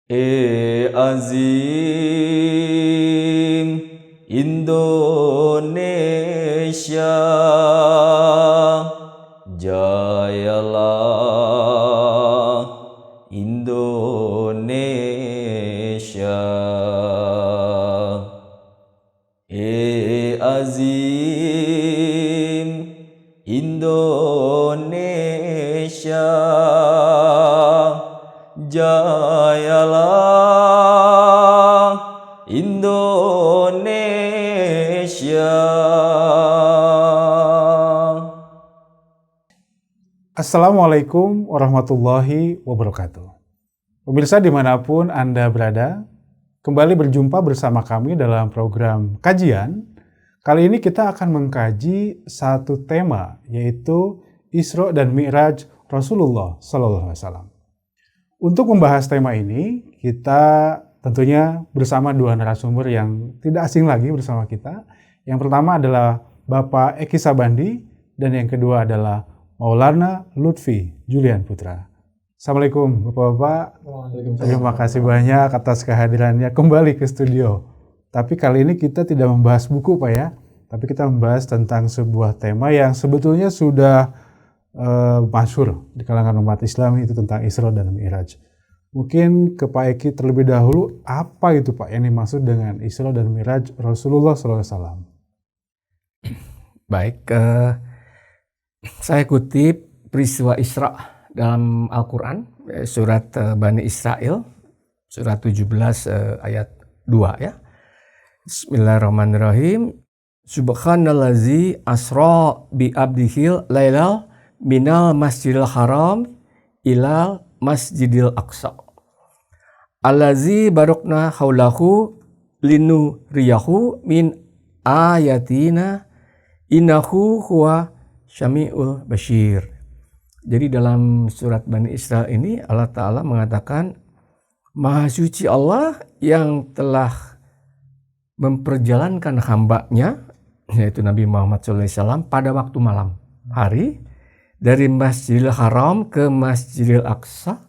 Azim Indonesia, jayalah Indonesia. Azim Indonesia, jayalah Indonesia. Assalamualaikum warahmatullahi wabarakatuh. Pemirsa dimanapun Anda berada, kembali berjumpa bersama kami dalam program kajian. Kali ini kita akan mengkaji satu tema, yaitu Isra dan Mi'raj Rasulullah SAW. Untuk membahas tema ini, kita tentunya bersama dua narasumber yang tidak asing lagi bersama kita. Yang pertama adalah Bapak Eki Sabandi, dan yang kedua adalah Maulana Lutfi Julian Putra. Assalamualaikum Bapak-Bapak. Terima kasih banyak atas kehadirannya kembali ke studio. Tapi kali ini kita tidak membahas buku Pak ya, tapi kita membahas tentang sebuah tema yang sebetulnya sudah masyhur di kalangan umat Islam, itu tentang Isra dan Mi'raj. Mungkin ke Pak Eki terlebih dahulu, apa itu Pak yang dimaksud dengan Isra dan Mi'raj Rasulullah SAW? Baik, saya kutip peristiwa Isra dalam Al-Quran, surat Bani Israel, surat 17 ayat 2 ya. Bismillahirrahmanirrahim. Subhanallazi asra bi abdihil lailal minal masjidil haram ilal masjidil aqsa. Allazi barokna haulahu linuriyahu min ayatina innahu huwa syami'ul basyir. Jadi dalam surat Bani Israel ini Allah Ta'ala mengatakan Maha Suci Allah yang telah memperjalankan hambanya, yaitu Nabi Muhammad SAW, pada waktu malam hari dari Masjidil Haram ke Masjidil Aqsa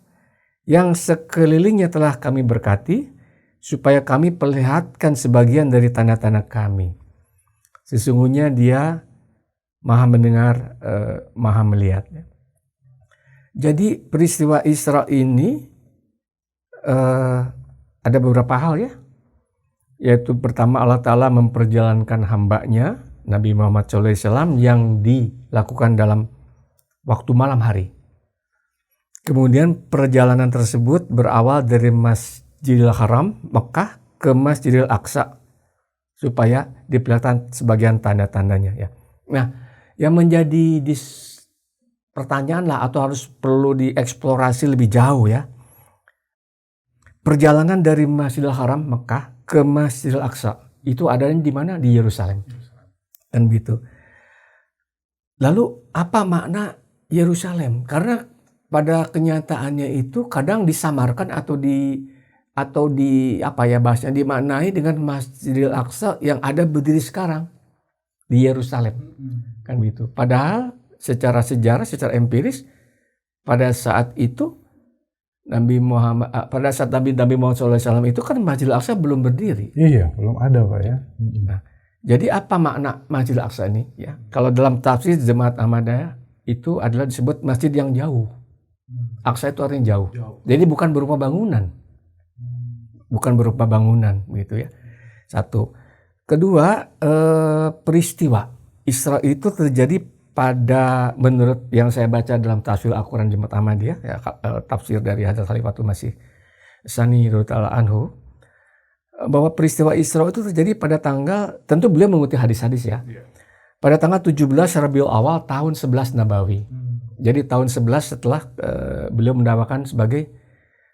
yang sekelilingnya telah kami berkati supaya kami perlihatkan sebagian dari tanda-tanda kami. Sesungguhnya Dia Maha mendengar, Maha melihat. Jadi peristiwa Isra ini ada beberapa hal ya. Yaitu pertama Allah Ta'ala memperjalankan hambanya Nabi Muhammad SAW yang dilakukan dalam waktu malam hari. Kemudian perjalanan tersebut berawal dari Masjidil Haram Mekah ke Masjidil Aqsa supaya diperlihatkan sebagian tanda-tandanya ya. Nah, yang menjadi pertanyaan lah atau harus perlu dieksplorasi lebih jauh ya. Perjalanan dari Masjidil Haram Mekah ke Masjidil Aqsa itu adanya di mana? Di Yerusalem. Dan begitu. Lalu apa makna Yerusalem? Karena pada kenyataannya itu kadang disamarkan atau di apa ya bahasanya dimaknai dengan Masjidil Aqsa yang ada berdiri sekarang di Yerusalem. Kan begitu. Padahal secara sejarah, secara empiris pada saat itu Nabi Muhammad SAW itu kan Masjidil Aqsa belum berdiri. Iya, belum ada Pak ya. Nah, jadi apa makna Masjidil Aqsa ini? Ya, kalau dalam tafsir Jemaat Ahmadiyah itu adalah disebut masjid yang jauh. Aqsa itu artinya jauh. Jadi bukan berupa bangunan, gitu ya. Satu. Kedua, peristiwa Isra itu terjadi pada menurut yang saya baca dalam tafsir Al-Quran Jemaat Ahmadiyah, ya, tafsir dari Hadrat Khalifatul Masih Sani radhiyallahu anhu, bahwa peristiwa Isra itu terjadi pada tanggal, tentu beliau mengutip hadis-hadis ya, pada tanggal 17 Rabiul Awal tahun 11 Nabawi. Jadi tahun 11 setelah beliau mendakwakan sebagai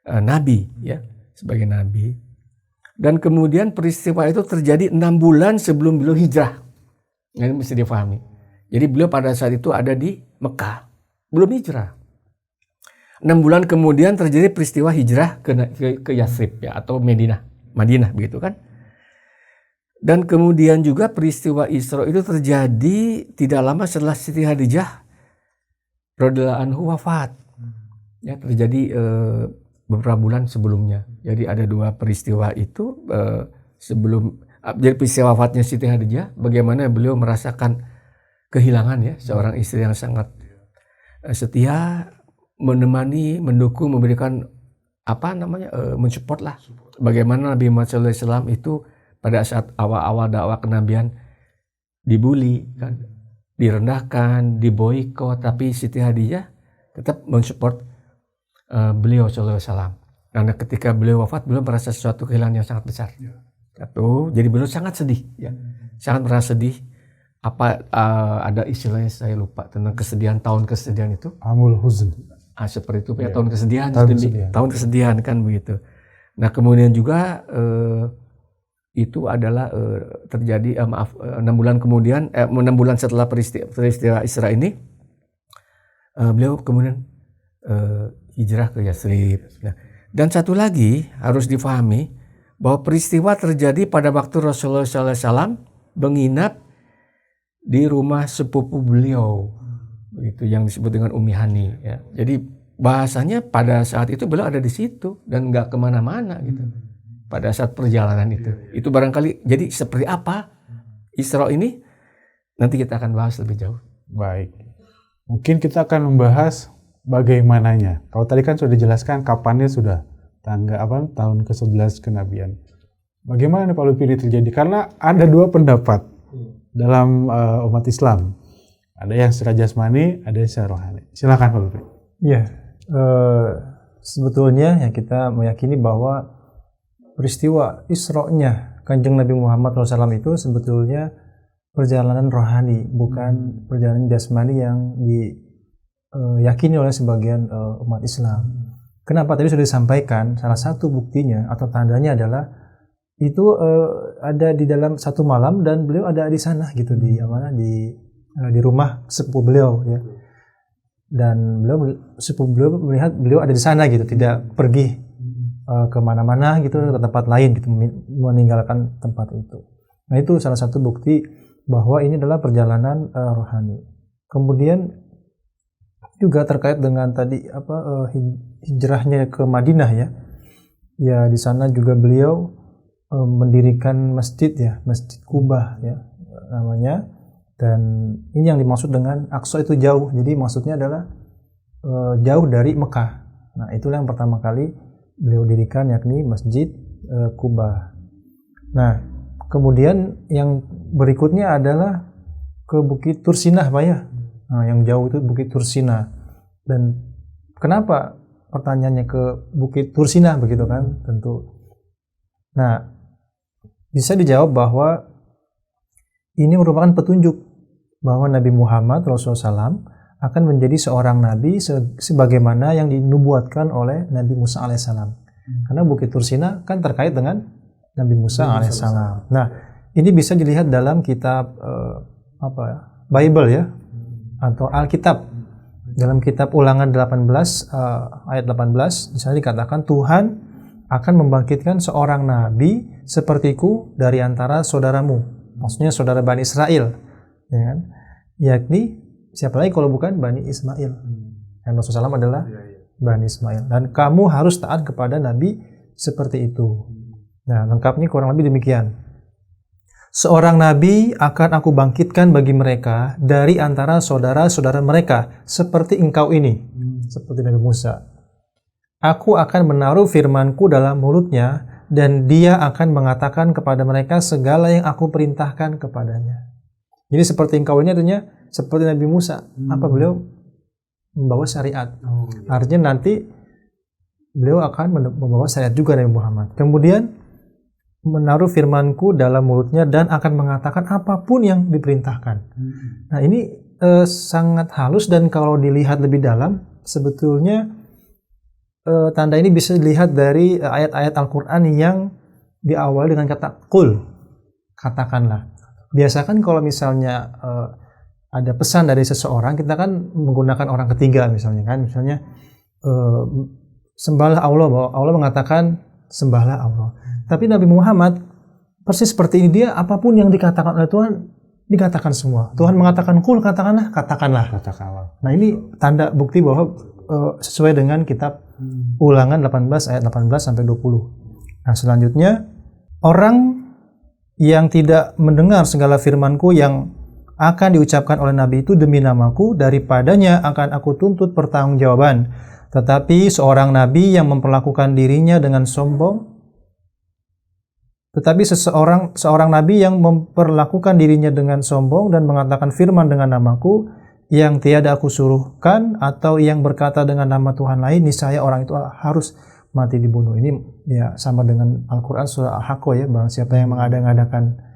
nabi ya, sebagai nabi. Dan kemudian peristiwa itu terjadi 6 bulan sebelum beliau hijrah. Ini mesti difahami. Jadi beliau pada saat itu ada di Mekah, belum hijrah. 6 bulan kemudian terjadi peristiwa hijrah ke Yathrib ya, atau Madinah begitu kan. Dan kemudian juga peristiwa Isra itu terjadi tidak lama setelah Siti Khadijah radhiyallahu anhu wafat. Ya, terjadi beberapa bulan sebelumnya. Jadi ada 2 peristiwa itu sebelum jadi peristiwa wafatnya Siti Khadijah, bagaimana beliau merasakan kehilangan ya seorang istri yang sangat setia, menemani, mendukung, memberikan mensupport lah. Bagaimana Nabi Muhammad SAW itu pada saat awal-awal dakwah kenabian dibully kan, direndahkan, diboikot, tapi Siti Khadijah tetap mensupport beliau SAW. Karena ketika beliau wafat, beliau merasa sesuatu kehilangan yang sangat besar. Jadi beliau sangat sedih, ya, sangat merasa sedih. Ada istilahnya saya lupa tentang kesedihan, tahun kesedihan itu. Amul huzn. Seperti itu ya, tahun kesedihan kan begitu. Nah kemudian juga itu adalah terjadi 6 bulan kemudian 6 bulan setelah peristiwa Isra ini beliau kemudian hijrah ke Yathrib. Nah, dan satu lagi harus difahami bahwa peristiwa terjadi pada waktu Rasulullah SAW menginap di rumah sepupu beliau, begitu yang disebut dengan Ummi Hani. Ya. Jadi bahasanya pada saat itu beliau ada di situ dan nggak kemana-mana gitu. Pada saat perjalanan itu barangkali. Jadi seperti apa Isra ini nanti kita akan bahas lebih jauh. Baik, mungkin kita akan membahas bagaimananya. Kalau tadi kan sudah dijelaskan kapannya sudah tahun ke-11 kenabian. Bagaimana Pak Lutfi ini terjadi? Karena ada 2 pendapat dalam umat Islam. Ada yang secara jasmani, ada yang secara rohani. Silakan Pak Lutfi. Ya, sebetulnya ya kita meyakini bahwa peristiwa Isra-nya Kanjeng Nabi Muhammad SAW itu sebetulnya perjalanan rohani, bukan perjalanan jasmani yang diyakini oleh sebagian umat Islam. Kenapa? Tadi sudah disampaikan, salah satu buktinya atau tandanya adalah itu ada di dalam satu malam dan beliau ada di sana gitu di rumah sepupu beliau ya. Dan sepupu beliau melihat beliau ada di sana gitu, tidak pergi kemana-mana gitu ke tempat lain gitu, meninggalkan tempat itu. Nah itu salah satu bukti bahwa ini adalah perjalanan rohani. Kemudian juga terkait dengan tadi hijrahnya ke Madinah ya. Ya di sana juga beliau mendirikan masjid ya, Masjid Kubah ya namanya. Dan ini yang dimaksud dengan Aqsa itu jauh. Jadi maksudnya adalah jauh dari Mekah. Nah, itulah yang pertama kali beliau dirikan yakni Masjid Kubah. Nah, kemudian yang berikutnya adalah ke Bukit Tursinah, Pak ya. Nah, yang jauh itu Bukit Tursinah. Dan kenapa pertanyaannya ke Bukit Tursinah begitu kan? Tentu. Nah, bisa dijawab bahwa ini merupakan petunjuk bahwa Nabi Muhammad Rasulullah SAW akan menjadi seorang nabi sebagaimana yang dinubuatkan oleh Nabi Musa alaihissalam. Karena Bukit Tursina kan terkait dengan Nabi Musa alaihissalam. Nah, ini bisa dilihat dalam kitab Bible ya, atau Alkitab. Dalam kitab Ulangan 18 ayat 18 misalnya dikatakan Tuhan akan membangkitkan seorang nabi sepertiku dari antara saudaramu. Maksudnya saudara Bani Israel, ya kan? Yakni siapa lagi kalau bukan Bani Ismail. Dan Rasulullah SAW adalah Bani Ismail. Dan kamu harus taat kepada nabi seperti itu. Nah, lengkapnya kurang lebih demikian. Seorang nabi akan aku bangkitkan bagi mereka dari antara saudara-saudara mereka seperti engkau ini, seperti Nabi Musa. Aku akan menaruh firmanku dalam mulutnya dan dia akan mengatakan kepada mereka segala yang aku perintahkan kepadanya. Jadi seperti engkau ini artinya seperti Nabi Musa. Apa beliau membawa syariat. Artinya nanti beliau akan membawa syariat juga Nabi Muhammad. Kemudian menaruh firmanku dalam mulutnya dan akan mengatakan apapun yang diperintahkan. Nah ini sangat halus dan kalau dilihat lebih dalam sebetulnya tanda ini bisa dilihat dari ayat-ayat Al-Quran yang diawali dengan kata qul, katakanlah. Biasakan kalau misalnya ada pesan dari seseorang, kita kan menggunakan orang ketiga misalnya kan, misalnya sembahlah Allah, bahwa Allah mengatakan sembahlah Allah. Tapi Nabi Muhammad persis seperti ini, dia apapun yang dikatakan oleh Tuhan dikatakan semua. Tuhan mengatakan qul, katakanlah. Katakanlah. Nah ini tanda bukti bahwa sesuai dengan kitab Ulangan 18 ayat 18 sampai 20. Nah, selanjutnya orang yang tidak mendengar segala firman-Ku yang akan diucapkan oleh nabi itu demi nama-Ku, daripadanya akan Aku tuntut pertanggungjawaban. Tetapi seorang nabi yang memperlakukan dirinya dengan sombong, seorang nabi yang memperlakukan dirinya dengan sombong dan mengatakan firman dengan nama-Ku yang tiada Aku suruhkan, atau yang berkata dengan nama Tuhan lain, niscaya orang itu harus mati dibunuh. Ini ya sama dengan Al-Quran surah Al-Haqqah ya, barang siapa yang mengada-ngadakan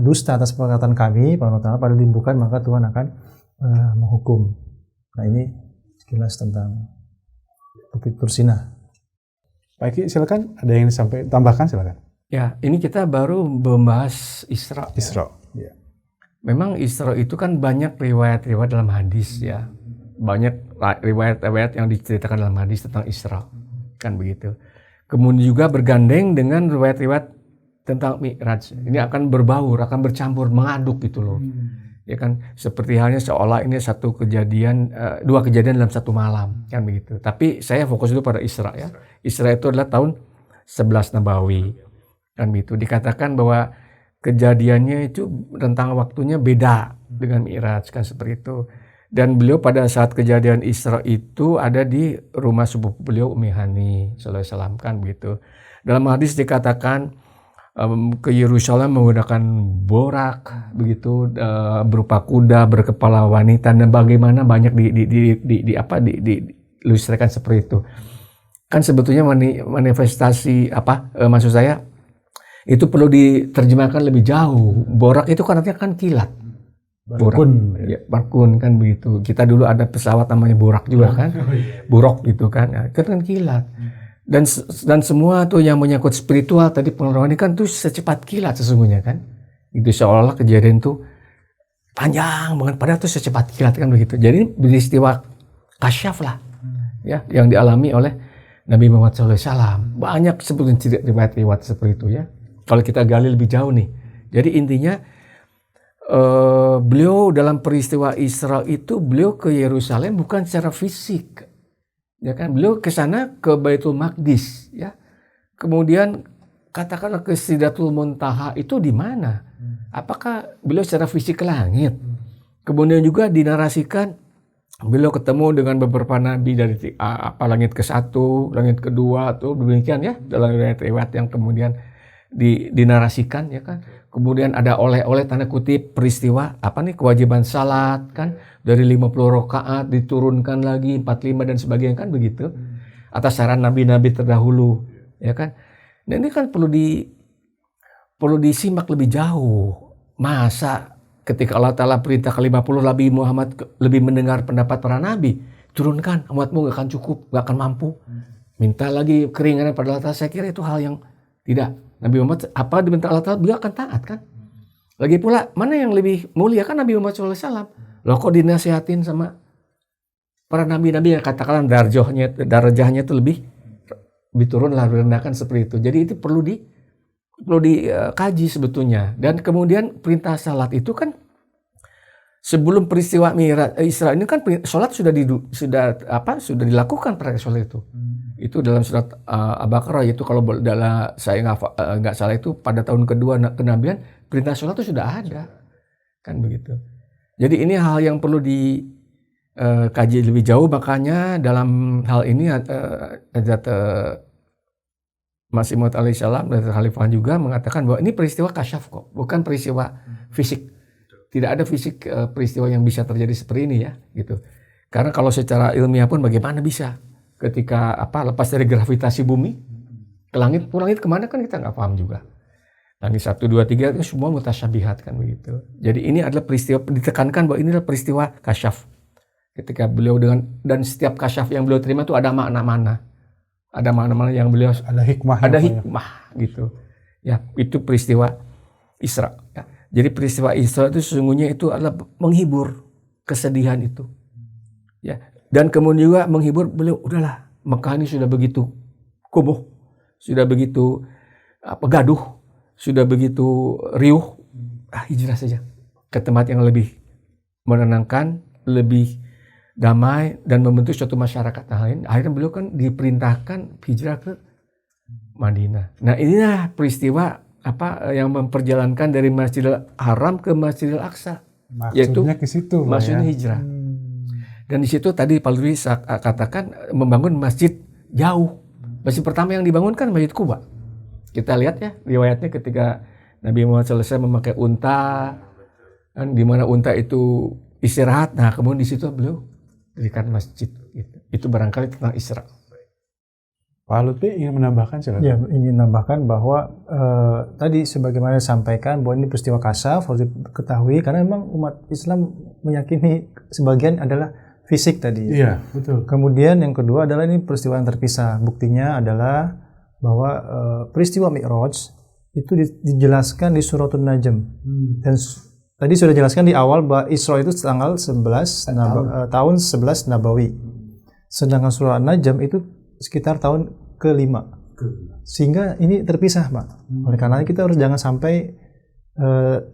dusta atas perkataan Kami, pada dibukan, maka Tuhan akan menghukum. Nah, ini sekilas tentang Bukit Tursina. Pak Eki, silakan, ada yang sampai tambahkan, silakan. Ya, ini kita baru membahas Isra. Isra. Ya. Memang Isra itu kan banyak riwayat-riwayat dalam hadis ya. Banyak riwayat-riwayat yang diceritakan dalam hadis tentang Isra. Kan begitu. Kemudian juga bergandeng dengan riwayat-riwayat tentang Mi'raj. Ini akan berbaur, akan bercampur, mengaduk gitu loh. Ya kan, seperti halnya seolah ini satu kejadian, dua kejadian dalam satu malam, kan begitu. Tapi saya fokus dulu pada Isra ya. Isra itu adalah tahun 11 Nabawi. Kan begitu. Dikatakan bahwa kejadiannya itu rentang waktunya beda dengan Mi'raj, kan seperti itu. Dan beliau pada saat kejadian Isra itu ada di rumah sepupu beliau Ummi Hani sallallahu alaihi wasallam, kan begitu. Dalam hadis dikatakan ke Yerusalem menggunakan borak begitu, berupa kuda berkepala wanita, dan bagaimana banyak diilustrasikan seperti itu. Kan sebetulnya manifestasi maksud saya itu perlu diterjemahkan lebih jauh. Borak itu kan artinya kan kilat. Barkun. Ya, barkun kan begitu. Kita dulu ada pesawat namanya borak juga kan. Burok gitu kan. Ya, kan kilat. Dan semua tuh yang menyangkut spiritual tadi, pengetahuan ini kan tuh secepat kilat sesungguhnya kan. Itu seolah-olah kejadian tuh panjang banget, padahal tuh secepat kilat kan begitu. Jadi peristiwa kasyaf lah ya yang dialami oleh Nabi Muhammad SAW. Banyak sebetulnya riwayat-riwayat seperti itu ya. Kalau kita gali lebih jauh nih. Jadi intinya beliau dalam peristiwa Isra itu beliau ke Yerusalem bukan secara fisik. Ya kan, beliau ke sana ke Baitul Maqdis ya. Kemudian katakanlah ke Sidratul Muntaha itu di mana? Apakah beliau secara fisik ke langit? Kemudian juga dinarasikan beliau ketemu dengan beberapa nabi dari langit ke-1, langit kedua tuh demikian ya dalam riwayat yang kemudian dinarasikan ya kan. Kemudian ada oleh tanda kutip peristiwa kewajiban salat kan, dari 50 rakaat diturunkan lagi 45 dan sebagainya kan begitu. Atas saran nabi-nabi terdahulu ya kan. Dan ini kan perlu disimak lebih jauh. Masa ketika Allah Ta'ala perintah ke-50 Nabi Muhammad lebih mendengar pendapat para nabi, turunkan umatmu gak akan cukup, gak akan mampu. Minta lagi keringanan pada Allah Ta'ala, saya kira itu hal yang tidak. Nabi Muhammad apa diminta Allah Ta'ala, beliau akan taat kan. Lagi pula mana yang lebih mulia kan Nabi Muhammad SAW. Loh kok dinasihatin sama para nabi-nabi yang katakan darajahnya itu lebih turun lah, direndahkan seperti itu. Jadi itu perlu dikaji sebetulnya. Dan kemudian perintah salat itu kan sebelum peristiwa Mi'raj Isra ini kan salat sudah dilakukan pada salat itu. Itu dalam surat Al-Baqarah, itu kalau saya nggak salah itu pada tahun kedua kenabian perintah sholat itu sudah ada kan begitu. Jadi ini hal yang perlu dikaji lebih jauh, makanya dalam hal ini Hazrat Masih Maud alaihissalam dan Khalifah juga mengatakan bahwa ini peristiwa kasyaf kok, bukan peristiwa fisik. Tidak ada fisik peristiwa yang bisa terjadi seperti ini ya gitu. Karena kalau secara ilmiah pun bagaimana bisa ketika lepas dari gravitasi bumi ke langit kemana kan kita nggak paham juga. Langit 1, 2, 3 itu semua mutasyabihat kan begitu. Jadi ini adalah peristiwa, ditekankan bahwa ini adalah peristiwa kasyaf. Ketika beliau dan setiap kasyaf yang beliau terima itu ada makna-makna. Ada makna-makna yang beliau ada hikmah gitu. Ya, itu peristiwa Isra ya. Jadi peristiwa Isra itu sesungguhnya itu adalah menghibur kesedihan itu. Ya. Dan kemudian juga menghibur beliau, udahlah Mekah ini sudah begitu kumuh, sudah begitu gaduh, sudah begitu riuh, hijrah saja ke tempat yang lebih menenangkan, lebih damai dan membentuk suatu masyarakat lain. Akhirnya beliau kan diperintahkan hijrah ke Madinah. Nah, inilah peristiwa yang memperjalankan dari Masjidil Haram ke Masjidil Aqsa. Maksudnya ke situ, maksudnya hijrah. Dan di situ tadi Pak Lutfi katakan membangun masjid jauh. Masjid pertama yang dibangun kan Masjid Quba. Kita lihat ya riwayatnya ketika Nabi Muhammad SAW memakai unta, kan, di mana unta itu istirahat. Nah, kemudian di situ beliau dirikan masjid. Gitu. Itu barangkali tentang Isra. Pak Lutfi ingin menambahkan silakan. Ya, ingin menambahkan bahwa tadi sebagaimana disampaikan bahwa ini peristiwa kasaf harus diketahui karena memang umat Islam meyakini sebagian adalah fisik tadi. Iya, betul. Kemudian yang kedua adalah ini peristiwa yang terpisah. Buktinya adalah bahwa peristiwa Mi'raj itu dijelaskan di Suratul Najm. Dan tadi sudah dijelaskan di awal bahwa Isra itu tanggal 11 tahun 11 Nabawi. Sedangkan surah Najm itu sekitar tahun ke-5. Sehingga ini terpisah, Pak. Oleh karena kita harus jangan sampai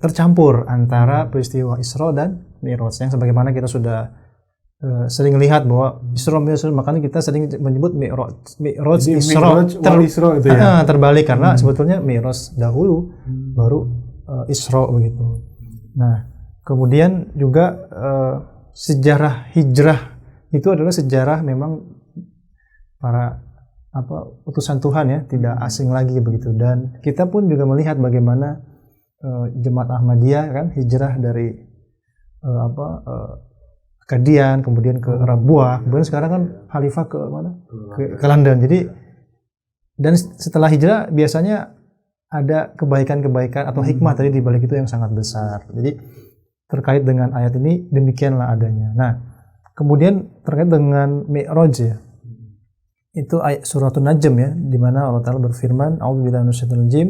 tercampur antara peristiwa Isra dan Mi'raj yang sebagaimana kita sudah sering lihat bahwa Isra Mi'raj, makanya kita sering menyebut Mi'raj Isra itu ya. terbalik karena sebetulnya Mi'raj dahulu baru Isra begitu. Nah, kemudian juga sejarah hijrah itu adalah sejarah memang para utusan Tuhan ya, tidak asing lagi begitu. Dan kita pun juga melihat bagaimana Jemaat Ahmadiyah kan hijrah dari Kadian, kemudian ke Rabuah, kemudian sekarang kan Khalifah ke mana? Ke London. Jadi dan setelah hijrah biasanya ada kebaikan-kebaikan atau hikmah tadi di balik itu yang sangat besar. Jadi terkait dengan ayat ini demikianlah adanya. Nah, kemudian terkait dengan Mi'raj ya. Itu ayat suratul Najm ya, di mana Allah Ta'ala berfirman, A'udzubillahi minasyaitonir rajim.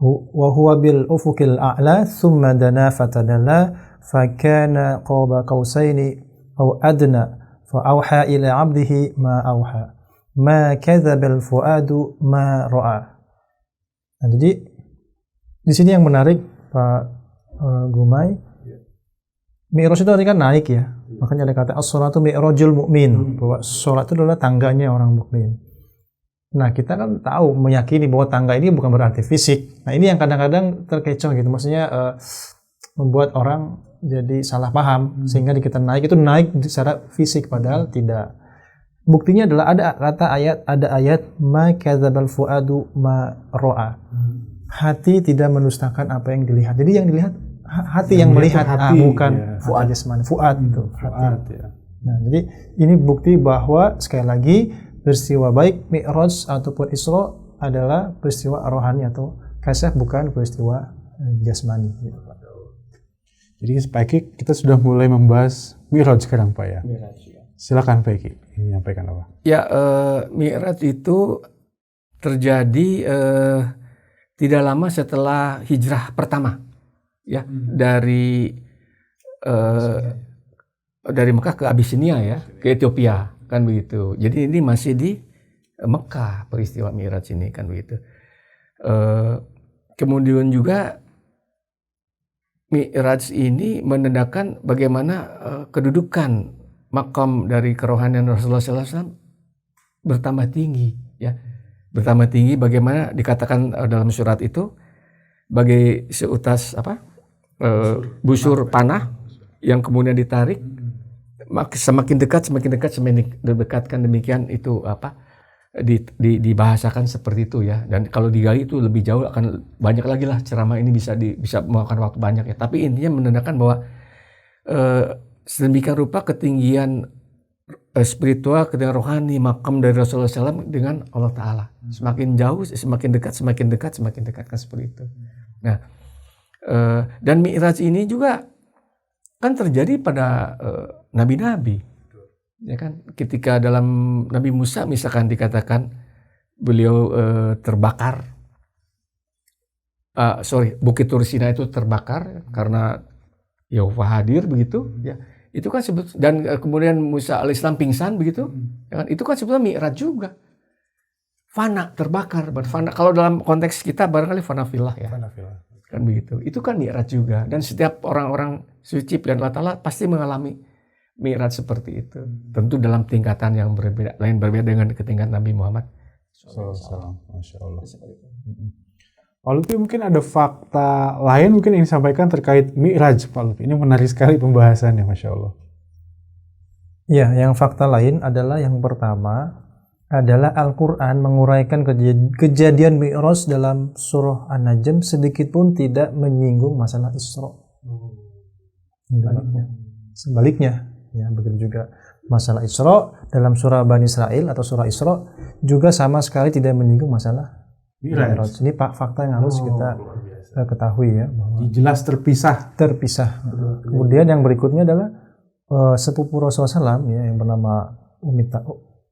Wa huwa bil ufuqil a'la tsumma dana fatadalla fakana qaba qausaini aw adna fa auha ila 'abdihi ma auha ma kadzdzaba al fuadu ma ra'a. Nah, jadi di sini yang menarik Pak Gumai, Mi'raj itu artinya kan naik ya. Makanya ada kata as-sholatu mi'rajul mu'min, bahwa sholat itu adalah tangganya orang mukmin. Nah, kita kan tahu, meyakini bahwa tangga ini bukan berarti fisik. Nah, ini yang kadang-kadang terkecoh gitu. Maksudnya membuat orang jadi salah paham sehingga kita naik itu naik secara fisik padahal tidak. Buktinya adalah ada ayat ma kadzdzabal fuadu ma ra'a. Hati tidak mendustakan apa yang dilihat. Jadi yang dilihat hati yang melihat, bukan fuad jasmani, fuad itu hati. Ya. Nah, jadi ini bukti bahwa sekali lagi peristiwa baik Mi'raj ataupun Isra adalah peristiwa rohani atau kasaf, bukan peristiwa jasmani. Jadi Pak Eki, kita sudah mulai membahas Mi'raj sekarang Pak ya. Mi'raj, ya. Silakan Pak Eki, menyampaikan apa? Ya, Mi'raj itu terjadi tidak lama setelah hijrah pertama. Ya, dari Mekah ke Abyssinia ya, ke Ethiopia kan begitu. Jadi ini masih di Mekah peristiwa Mi'raj ini kan begitu. Kemudian juga Mi'raj ini menandakan bagaimana kedudukan makam dari kerohanian Rasulullah SAW bertambah tinggi ya, bertambah tinggi. Bagaimana dikatakan dalam surat itu bagai seutas busur panah yang kemudian ditarik, semakin dekat semakin didekatkan, demikian itu dibahasakan seperti itu ya. Dan kalau digali itu lebih jauh akan banyak lagi lah ceramah ini, bisa memakan waktu banyak ya. Tapi intinya menandakan bahwa sedemikian rupa ketinggian spiritual, ketinggian rohani makam dari Rasulullah SAW dengan Allah Ta'ala. Semakin jauh, semakin dekat kan seperti itu. Nah, dan Mi'raj ini juga kan terjadi pada nabi-nabi, ya kan? Ketika dalam Nabi Musa misalkan dikatakan beliau terbakar, Bukit Tur Sina itu terbakar karena Yahweh hadir begitu, ya. Itu kan dan kemudian Musa alaihissalam pingsan begitu, ya kan? Itu kan sebetulnya Mi'raj juga. Fana, terbakar, fana. Kalau dalam konteks kita barangkali fana filah ya. Fana filah. Kan begitu. Itu kan Mi'raj juga. Dan setiap orang-orang suci pilihan Allah Ta'ala pasti mengalami Mi'raj seperti itu. Tentu dalam tingkatan yang berbeda dengan tingkatan Nabi Muhammad SAW. Masya Allah. Pak Lutfi, mungkin ada fakta lain mungkin yang disampaikan terkait Mi'raj, Pak Lutfi. Ini menarik sekali pembahasannya, Masya Allah. Ya, yang fakta lain adalah yang pertama adalah Al-Quran menguraikan kejadian Mi'raj dalam surah An-Najm sedikit pun tidak menyinggung masalah Isra. Sebaliknya, ya begitu juga masalah Isra dalam surah Bani Israil atau surah Isra juga sama sekali tidak menyinggung masalah Mi'raj. Ini fakta yang harus kita ketahui ya, bahwa jelas terpisah. Kemudian yang berikutnya adalah sepupu Rasulullah SAW ya, yang bernama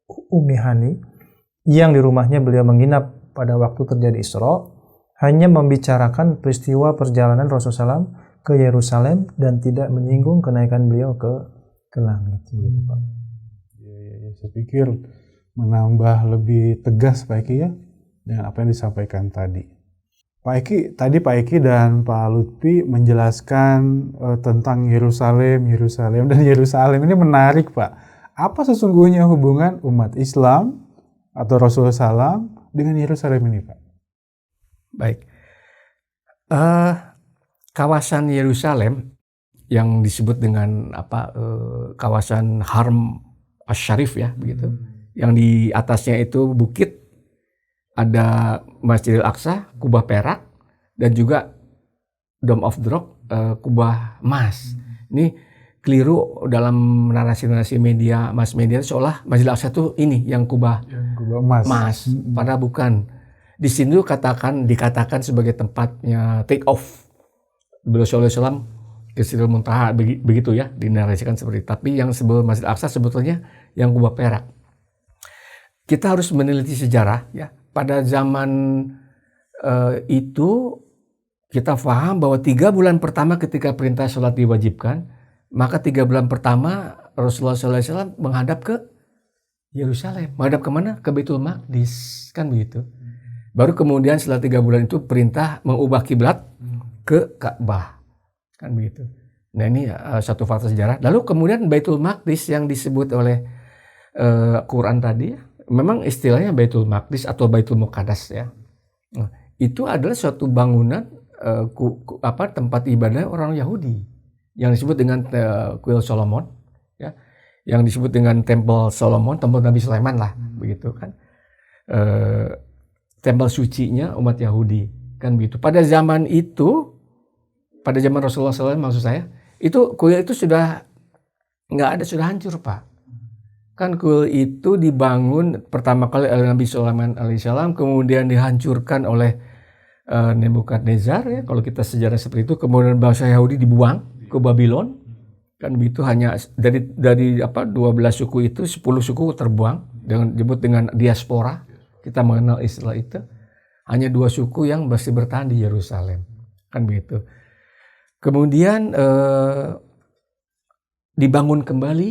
Ummi Hani, yang di rumahnya beliau menginap pada waktu terjadi Isra, hanya membicarakan peristiwa perjalanan Rasulullah SAW ke Yerusalem dan tidak menyinggung kenaikan beliau ke langit. Gitu, Pak. Ya, saya pikir menambah lebih tegas Pak Eki ya dengan apa yang disampaikan tadi. Pak Eki dan Pak Lutfi menjelaskan tentang Yerusalem dan Yerusalem ini menarik Pak. Apa sesungguhnya hubungan umat Islam atau Rasulullah SAW dengan Yerusalem ini Pak? Baik, kawasan Yerusalem yang disebut dengan kawasan Haram Asy-Syarif ya begitu, yang di atasnya itu bukit, ada Masjidil Aqsa, kubah perak, dan juga Dome of the Rock, kubah emas. Ini keliru dalam narasi-narasi mass media seolah Masjidil Aqsa itu ini yang kubah emas. Padahal bukan. Di sini dikatakan sebagai tempatnya take off beliau sallallahu alaihi wasallam ke Sidratul Muntaha, begitu ya dinarasikan seperti itu. Tapi yang sebelum Masjidil Aqsa sebetulnya yang kubah perak. Kita harus meneliti sejarah ya. Pada zaman itu kita paham bahwa 3 bulan pertama ketika perintah sholat diwajibkan, maka 3 bulan pertama Rasulullah SAW menghadap ke Yerusalem. Menghadap kemana? Ke Baitul Maqdis, kan begitu. Baru kemudian setelah 3 bulan itu perintah mengubah kiblat ke Ka'bah, kan begitu. Nah ini satu fakta sejarah. Lalu kemudian Baitul Maqdis yang disebut oleh Quran tadi, memang istilahnya Baitul Maqdis atau Baitul Muqaddas ya. Nah, itu adalah suatu bangunan tempat ibadah orang Yahudi yang disebut dengan Kuil Solomon ya, yang disebut dengan Tempel Solomon, Tempel Nabi Sulaiman lah begitu kan. Tempel sucinya umat Yahudi kan begitu. Pada zaman itu, pada zaman Rasulullah SAW maksud saya, itu kuil itu sudah nggak ada, sudah hancur Pak. Kan kuil itu dibangun pertama kali oleh Nabi Sulaiman alaihissalam, kemudian dihancurkan oleh Nebukadnezar ya, kalau kita sejarah seperti itu. Kemudian bangsa Yahudi dibuang ke Babylon, kan begitu. Hanya dari 12 suku itu 10 suku terbuang dengan disebut dengan diaspora. Kita mengenal istilah itu. Hanya 2 suku yang masih bertahan di Yerusalem, kan begitu. Kemudian dibangun kembali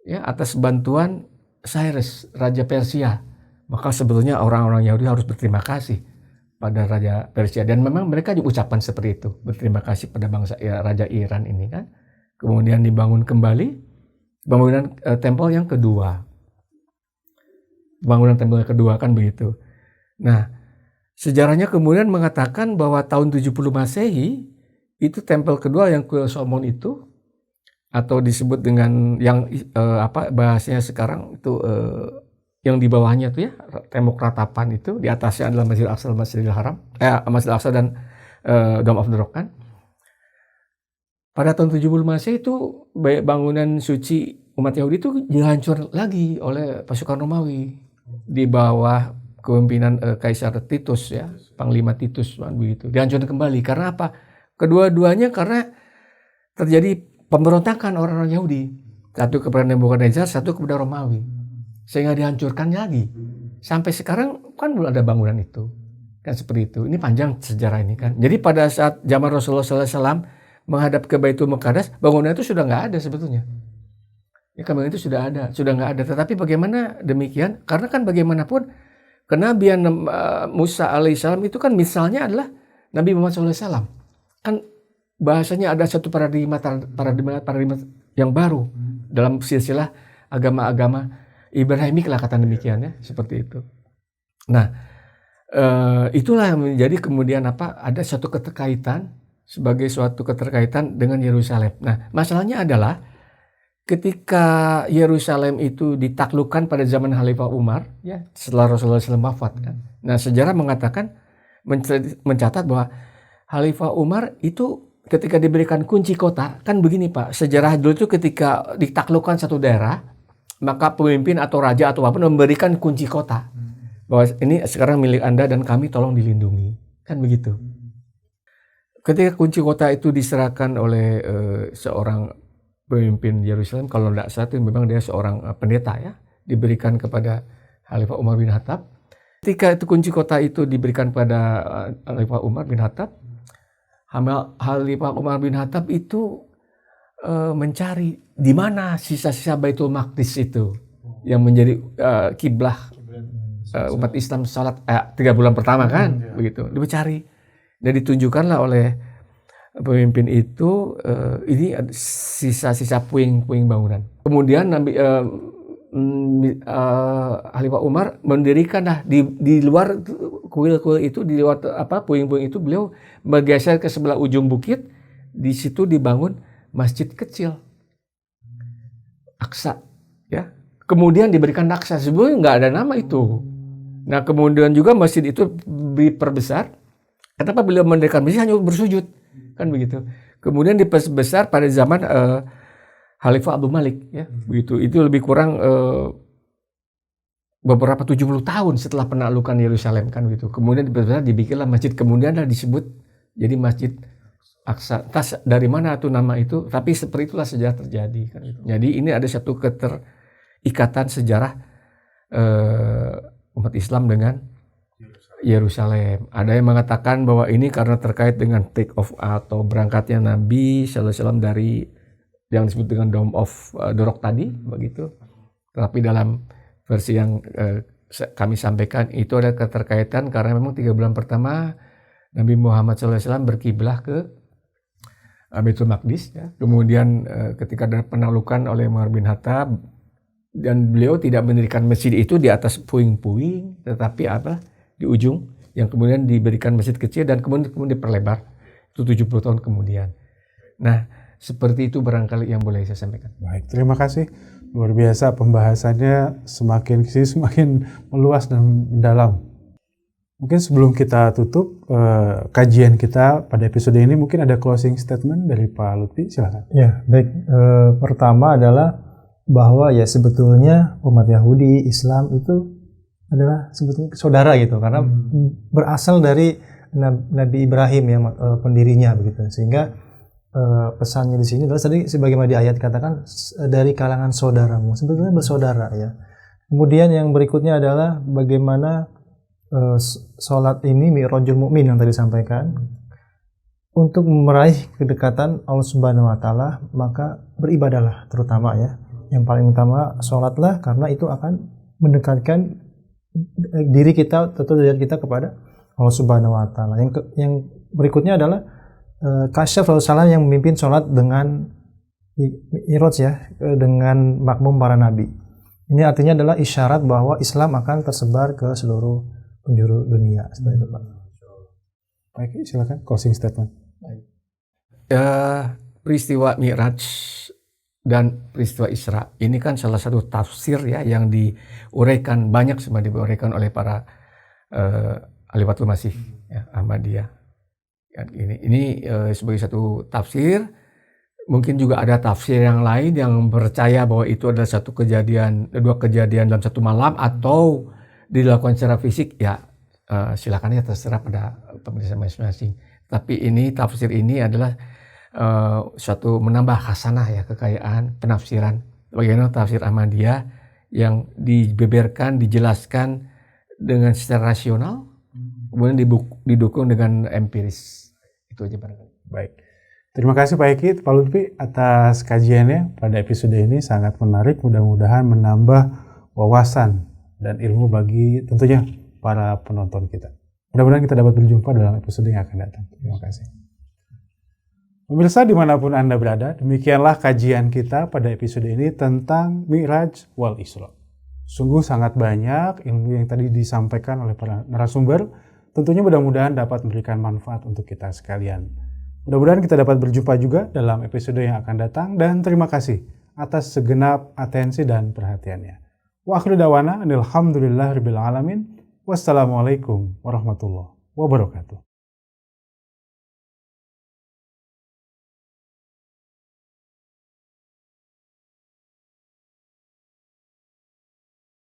ya atas bantuan Cyrus, Raja Persia. Maka sebetulnya orang-orang Yahudi harus berterima kasih pada Raja Persia, dan memang mereka juga ucapan seperti itu, berterima kasih pada bangsa Raja Iran ini kan. Kemudian dibangun kembali bangunan tempel yang kedua. Bangunan tempel yang kedua kan begitu. Nah, sejarahnya kemudian mengatakan bahwa tahun 70 Masehi itu tempel kedua yang Kuil Solomon itu, atau disebut dengan yang bahasanya sekarang itu yang di bawahnya itu ya tembok ratapan itu, di atasnya adalah Masjidil Aqsa, Masjidil Haram, Masjidil Aqsa dan Dome of the Rock kan. Pada tahun 70 Masehi itu bangunan suci umat Yahudi itu dihancur lagi oleh pasukan Romawi di bawah kepemimpinan Kaisar Titus ya, Panglima Titus begitu. Dihancurkan kembali karena apa? Kedua-duanya karena terjadi pemberontakan orang-orang Yahudi. Satu kepada Nebukadnezar, satu kepada Romawi. Sehingga dihancurkan lagi. Sampai sekarang kan belum ada bangunan itu. Kan seperti itu. Ini panjang sejarah ini kan. Jadi pada saat zaman Rasulullah SAW menghadap ke Baitul Muqaddas, bangunan itu sudah nggak ada sebetulnya. Ya, bangunan itu sudah ada, sudah nggak ada. Tetapi bagaimana demikian? Karena kan bagaimanapun kenabian Musa alaihissalam itu kan misalnya adalah Nabi Muhammad SAW. Kan bahasanya ada satu paradigma yang baru dalam silsilah agama-agama Ibrahimik lah kata demikian ya, seperti itu. Nah, itulah yang menjadi kemudian ada suatu keterkaitan sebagai suatu keterkaitan dengan Yerusalem. Nah, masalahnya adalah ketika Yerusalem itu ditaklukkan pada zaman Khalifah Umar, ya setelah Rasulullah SAW wafat kan. Nah, sejarah mengatakan mencatat bahwa Khalifah Umar itu ketika diberikan kunci kota, kan begini Pak, sejarah dulu itu ketika ditaklukkan satu daerah, maka pemimpin atau raja atau apapun memberikan kunci kota, bahwa ini sekarang milik Anda dan kami tolong dilindungi, kan begitu. Ketika kunci kota itu diserahkan oleh seorang pemimpin Yerusalem, kalau tidak salah itu memang dia seorang pendeta ya, diberikan kepada Khalifah Umar bin Khattab. Ketika itu kunci kota itu diberikan pada Khalifah Umar bin Khattab, Khalifah Umar bin Khattab itu mencari di mana sisa-sisa Baitul Maqdis itu yang menjadi kiblah umat Islam salat 3 bulan pertama kan, begitu. Dia mencari dan ditunjukkanlah oleh pemimpin itu ini sisa-sisa puing-puing bangunan. Kemudian Khalifah Umar mendirikan di luar kuil-kuil itu, di luar puing-puing itu beliau bergeser ke sebelah ujung bukit, di situ dibangun masjid kecil Aqsa ya. Kemudian diberikan Aqsa, sebelumnya nggak ada nama itu. Nah, kemudian juga masjid itu diperbesar. Kenapa beliau mendirikan masjid hanya bersujud? Kan begitu. Kemudian diperbesar pada zaman Khalifah Abdul Malik ya, begitu. Itu lebih kurang beberapa 70 tahun setelah penaklukan Yerusalem kan begitu. Kemudian diperbesar, dibikinlah masjid, kemudian disebut jadi Masjid Aqsa. Tas dari mana tuh nama itu? Tapi seperti itulah sejarah terjadi kan gitu. Jadi ini ada satu keterikatan sejarah umat Islam dengan Yerusalem. Ada yang mengatakan bahwa ini karena terkait dengan take off atau berangkatnya Nabi Sallallahu Alaihi Wasallam dari yang disebut dengan Dome of the Rock tadi, begitu. Tapi dalam versi yang kami sampaikan itu ada keterkaitan karena memang 3 bulan pertama Nabi Muhammad Sallallahu Alaihi Wasallam berkiblah ke Baitul Maqdis. Ya. Kemudian ketika ada penaklukan oleh Umar bin Khattab dan beliau tidak mendirikan masjid itu di atas puing-puing, tetapi di ujung yang kemudian diberikan masjid kecil dan kemudian diperlebar itu 70 tahun kemudian. Nah, seperti itu barangkali yang boleh saya sampaikan. Baik, terima kasih. Luar biasa pembahasannya, semakin meluas dan mendalam. Mungkin sebelum kita tutup kajian kita pada episode ini, mungkin ada closing statement dari Pak Lutfi, silakan. Ya, baik. Pertama adalah bahwa ya sebetulnya umat Yahudi, Islam itu adalah sebetulnya saudara gitu, karena berasal dari Nabi Ibrahim yang pendirinya begitu, sehingga pesannya di sini adalah tadi sebagaimana di ayat katakan dari kalangan saudaramu, sebetulnya bersaudara ya. Kemudian yang berikutnya adalah bagaimana sholat ini mi'rajul mukmin yang tadi disampaikan, untuk meraih kedekatan Allah Subhanahu Wa Taala maka beribadahlah terutama ya. Yang paling utama sholatlah, karena itu akan mendekatkan diri kita atau diri kita kepada Allah Subhanahu Wa Taala. Yang berikutnya adalah Kasyaf Rasulullah yang memimpin sholat dengan Mi'raj ya, dengan makmum para nabi. Ini artinya adalah isyarat bahwa Islam akan tersebar ke seluruh penjuru dunia. Seperti itu, Pak. Baik, silakan closing statement. Peristiwa Mi'raj dan peristiwa Isra ini kan salah satu tafsir ya yang diuraikan banyak sebenarnya diuraikan oleh para Khalifatul Masih ya, Ahmadiyah. Ini sebagai satu tafsir. Mungkin juga ada tafsir yang lain yang percaya bahwa itu adalah dua kejadian dalam satu malam atau dilakukan secara fisik ya, silakan ya, terserah pada pemirsa masing-masing. Tapi ini tafsir ini adalah suatu menambah khasanah ya, kekayaan penafsiran bagaimana tafsir Ahmadiyah yang dibeberkan, dijelaskan dengan secara rasional, kemudian didukung dengan empiris. Itu aja barangkali. Baik. Terima kasih Pak Eki, Pak Lutfi atas kajiannya pada episode ini, sangat menarik, mudah-mudahan menambah wawasan dan ilmu bagi tentunya para penonton kita. Mudah-mudahan kita dapat berjumpa dalam episode yang akan datang. Terima kasih. Pemirsa dimanapun Anda berada, demikianlah kajian kita pada episode ini tentang Mi'raj wal Isra. Sungguh sangat banyak ilmu yang tadi disampaikan oleh para narasumber, tentunya mudah-mudahan dapat memberikan manfaat untuk kita sekalian. Mudah-mudahan kita dapat berjumpa juga dalam episode yang akan datang, dan terima kasih atas segenap atensi dan perhatiannya. Wa akhiru dawana alhamdulillahirabbil alamin. Wassalamualaikum warahmatullahi wabarakatuh.